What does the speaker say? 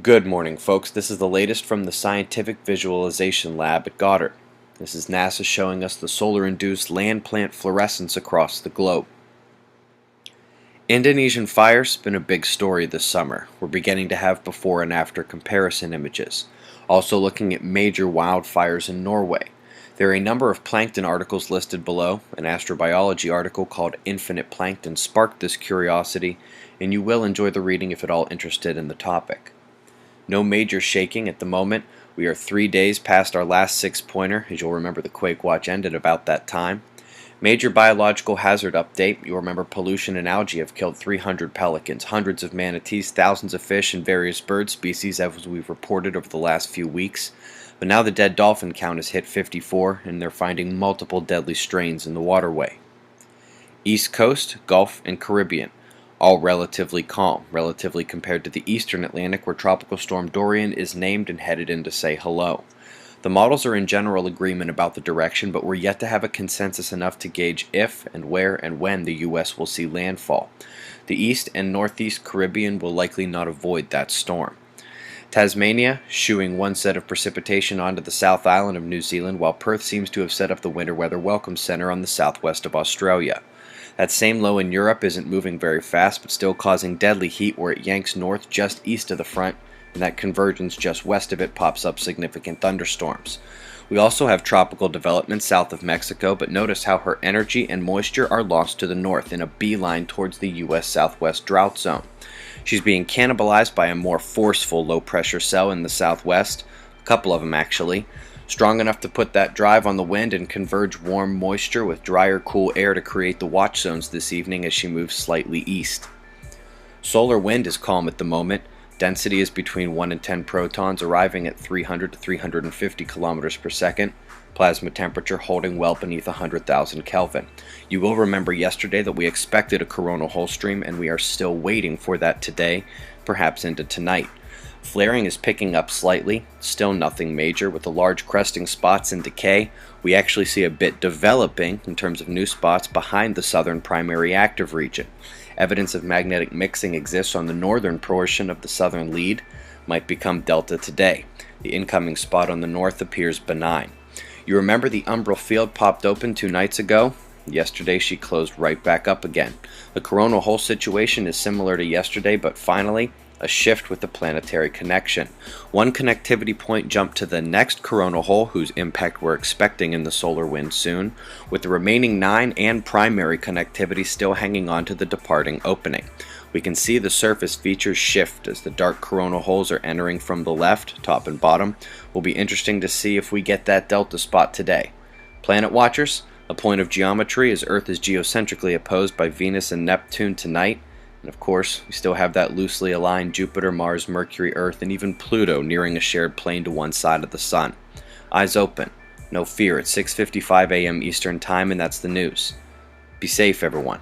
Good morning, folks. This is the latest from the Scientific Visualization Lab at Goddard. This is NASA showing us the solar-induced land plant fluorescence across the globe. Indonesian fire's been a big story this summer. We're beginning to have before and after comparison images. Also looking at major wildfires in Norway. There are a number of plankton articles listed below. An astrobiology article called Infinite Plankton sparked this curiosity, and you will enjoy the reading if at all interested in the topic. No major shaking at the moment. We are 3 days past our last 6-pointer. As you'll remember, the Quake Watch ended about that time. Major biological hazard update. You'll remember pollution and algae have killed 300 pelicans, hundreds of manatees, thousands of fish, and various bird species, as we've reported over the last few weeks. But now the dead dolphin count has hit 54, and they're finding multiple deadly strains in the waterway. East Coast, Gulf, and Caribbean. All relatively calm, relatively compared to the eastern Atlantic where Tropical Storm Dorian is named and headed in to say hello. The models are in general agreement about the direction, but we're yet to have a consensus enough to gauge if and where and when the U.S. will see landfall. The east and northeast Caribbean will likely not avoid that storm. Tasmania, shooing one set of precipitation onto the South Island of New Zealand, while Perth seems to have set up the Winter Weather Welcome Center on the southwest of Australia. That same low in Europe isn't moving very fast, but still causing deadly heat where it yanks north just east of the front, and that convergence just west of it pops up significant thunderstorms. We also have tropical development south of Mexico, but notice how her energy and moisture are lost to the north in a beeline towards the U.S. southwest drought zone. She's being cannibalized by a more forceful low-pressure cell in the southwest, a couple of them actually, strong enough to put that drive on the wind and converge warm moisture with drier, cool air to create the watch zones this evening as she moves slightly east. Solar wind is calm at the moment. Density is between 1 and 10 protons, arriving at 300 to 350 kilometers per second. Plasma temperature holding well beneath 100,000 Kelvin. You will remember yesterday that we expected a coronal hole stream, and we are still waiting for that today, perhaps into tonight. Flaring is picking up slightly, still nothing major, with the large cresting spots in decay. We actually see a bit developing in terms of new spots behind the southern primary active region. Evidence of magnetic mixing exists on the northern portion of the southern lead, might become delta today. The incoming spot on the north appears benign. You remember the umbral field popped open 2 nights ago? Yesterday she closed right back up again. The coronal hole situation is similar to yesterday, but finally, a shift with the planetary connection. One connectivity point jumped to the next coronal hole, whose impact we're expecting in the solar wind soon, with the remaining 9 and primary connectivity still hanging on to the departing opening. We can see the surface features shift as the dark coronal holes are entering from the left, top and bottom. Will be interesting to see if we get that delta spot today. Planet watchers, a point of geometry as Earth is geocentrically opposed by Venus and Neptune tonight. And of course, we still have that loosely aligned Jupiter, Mars, Mercury, Earth, and even Pluto nearing a shared plane to one side of the Sun. Eyes open. No fear, it's 6:55 a.m. Eastern Time, and that's the news. Be safe, everyone.